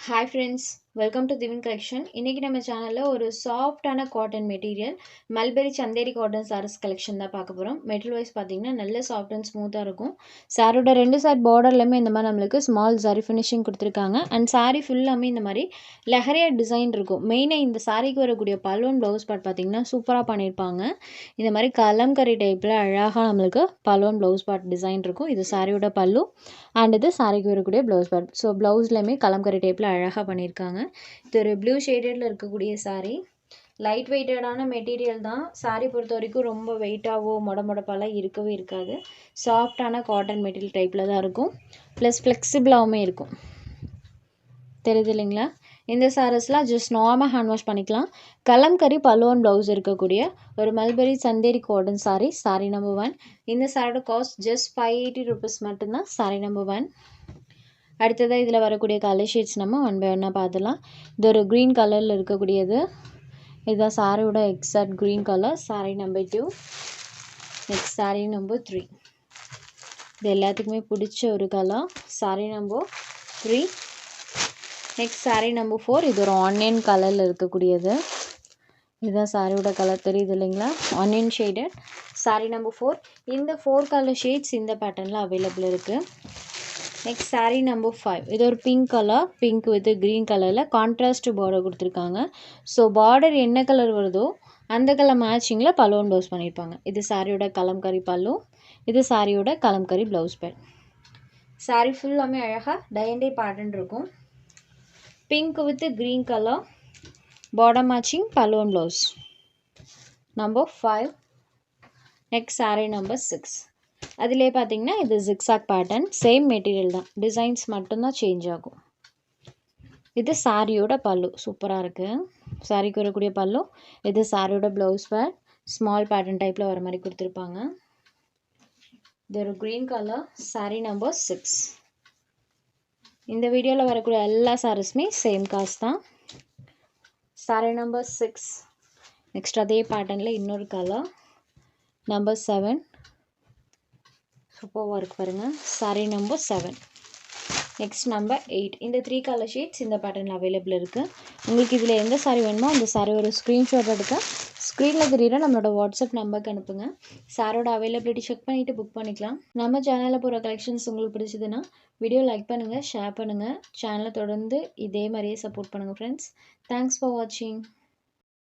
Hi friends, welcome to Divin Collection. இன்னைக்கு நம்ம சேனல்ல ஒரு சாஃப்டான cotton material mulberry Chanderi cotton saris collection தான் பார்க்க போறோம். மெட்டீரியல் வைஸ் பார்த்தீங்கன்னா நல்ல சாஃப்ட் அண்ட் ஸ்மூத்தா இருக்கும். சாரியோட ரெண்டு சைட் பார்டர்லயுமே இந்த மாதிரி நம்மளுக்கு ஸ்மால் ஜரி ஃபினிஷிங் கொடுத்துருக்காங்க. அண்ட் சாரி ஃபுல்லாமே இந்த மாதிரி லெஹரியா டிசைன் இருக்கும். மெயினாக இந்த சாரிக்கு வரக்கூடிய பல்லுவன் ப்ளவுஸ் பார்ட் பார்த்தீங்கன்னா சூப்பராக பண்ணியிருப்பாங்க. இந்த மாதிரி கலம்கரி டைப்பில் அழகாக நம்மளுக்கு பல்லுவன் ப்ளவுஸ் பார்ட் டிசைன் இருக்கும். இது சாரியோட பல்லு அண்ட் இது சாரிக்கு வரக்கூடிய ப்ளவுஸ் பார்ட். ஸோ ப்ளவுஸ்லையுமே கலம்கரி டைப்பில் அழகாக பண்ணியிருக்காங்க. இது ஒரு ப்ளூ ஷேடடில் இருக்கக்கூடிய சாரீ. லைட் வெயிட்டடான மெட்டீரியல் தான். சாரீ பொறுத்த வரைக்கும் ரொம்ப வெயிட்டாகவோ மொடமொடப்பாலாம் இருக்கவே இருக்காது. சாஃப்டான காட்டன் மெட்டீரியல் டைப்பில் தான் இருக்கும். ப்ளஸ் ஃப்ளெக்சிபிளாகவுமே இருக்கும். தெரியுது இல்லைங்களா? இந்த சாரீஸ்லாம் ஜஸ்ட் நார்மல் ஹேண்ட் வாஷ் பண்ணிக்கலாம். கலம்கரி பல்லுவன் ப்ளவுஸ் இருக்கக்கூடிய ஒரு mulberry Chanderi cotton sari. Sari number 1. இந்த சாரியோட காஸ்ட் ஜஸ்ட் 580 rupees மட்டும்தான். சாரீ நம்பர் 1. அடுத்ததாக இதில் வரக்கூடிய கலர் ஷேட்ஸ் நம்ம ஒன் பை ஒன்னாக பார்த்துலாம். இது ஒரு க்ரீன் கலரில் இருக்கக்கூடியது. இதுதான் சாரியோட exact green colour. Sari number 2. Next sari number 3. இது எல்லாத்துக்குமே பிடிச்ச ஒரு colour. Sari number 3. Next sari number 4. இது ஒரு ஆனியன் கலரில் இருக்கக்கூடியது. இதுதான் சாரியோட கலர். தெரியுது இல்லைங்களா? Onion shaded. சாரீ நம்பர் 4. இந்த 4 கலர் ஷேட்ஸ் இந்த பேட்டர்னில் அவைலபிள் இருக்குது. Next sari number 5. இது ஒரு pink colour. Pink with green கலரில் கான்ட்ராஸ்ட் பார்டர் கொடுத்துருக்காங்க. ஸோ பார்டர் என்ன கலர் வருதோ அந்த கலர் மேட்சிங்கில் பல்லுவன் ப்ளவுஸ் பண்ணியிருப்பாங்க. இது சாரியோட கலம்கரி பல்லு. இது சாரியோட கலம்கரி ப்ளவுஸ் பேட். சாரீ ஃபுல்லாமே அழகாக டை அண்ட் டை பேட்டர்ன் இருக்கும். Pink with green colour border matching பல்லுவன் blouse. Number 5. Next sari number 6. அதிலே பார்த்தீங்கன்னா இது ஜிக்ஸாக் பேட்டர்ன். சேம் மெட்டீரியல் தான். டிசைன்ஸ் மட்டும்தான் சேஞ்ச் ஆகும். இது சாரியோட பல்லு. சூப்பராக இருக்குது. சாரிக்கு வரக்கூடிய பல்லு. இது சாரியோட ப்ளவுஸ் பேட். ஸ்மால் பேட்டர்ன் டைப்பில் வர மாதிரி கொடுத்துருப்பாங்க. இது ஒரு க்ரீன் கலர். சாரீ நம்பர் 6. இந்த வீடியோவில் வரக்கூடிய எல்லா சாரீஸுமே சேம் காஸ்ட் தான். சாரீ நம்பர் 6. நெக்ஸ்ட் அதே பேட்டர்னில் இன்னொரு கலர். நம்பர் 7. சூப்பராக இருக்கு பாருங்கள். சாரீ நம்பர் 7. Next number 8. இந்த 3 கலர் ஷேட்ஸ் இந்த பேட்டர்னில் அவைலபிள் இருக்குது. உங்களுக்கு இதில் எந்த சாரீ வேணுமோ அந்த சாரீ ஒரு ஸ்க்ரீன்ஷாட் எடுக்க ஸ்க்ரீனில் தெரியுற நம்மளோட வாட்ஸ்அப் நம்பருக்கு அனுப்புங்க. சாரோட அவைலபிலிட்டி செக் பண்ணிவிட்டு புக் பண்ணிக்கலாம். நம்ம சேனலில் போகிற கலெக்ஷன்ஸ் உங்களுக்கு பிடிச்சதுன்னா வீடியோ லைக் பண்ணுங்கள், ஷேர் பண்ணுங்கள். சேனலை தொடர்ந்து இதே மாதிரியே சப்போர்ட் பண்ணுங்கள் ஃப்ரெண்ட்ஸ். தேங்க்ஸ் ஃபார் வாட்சிங்.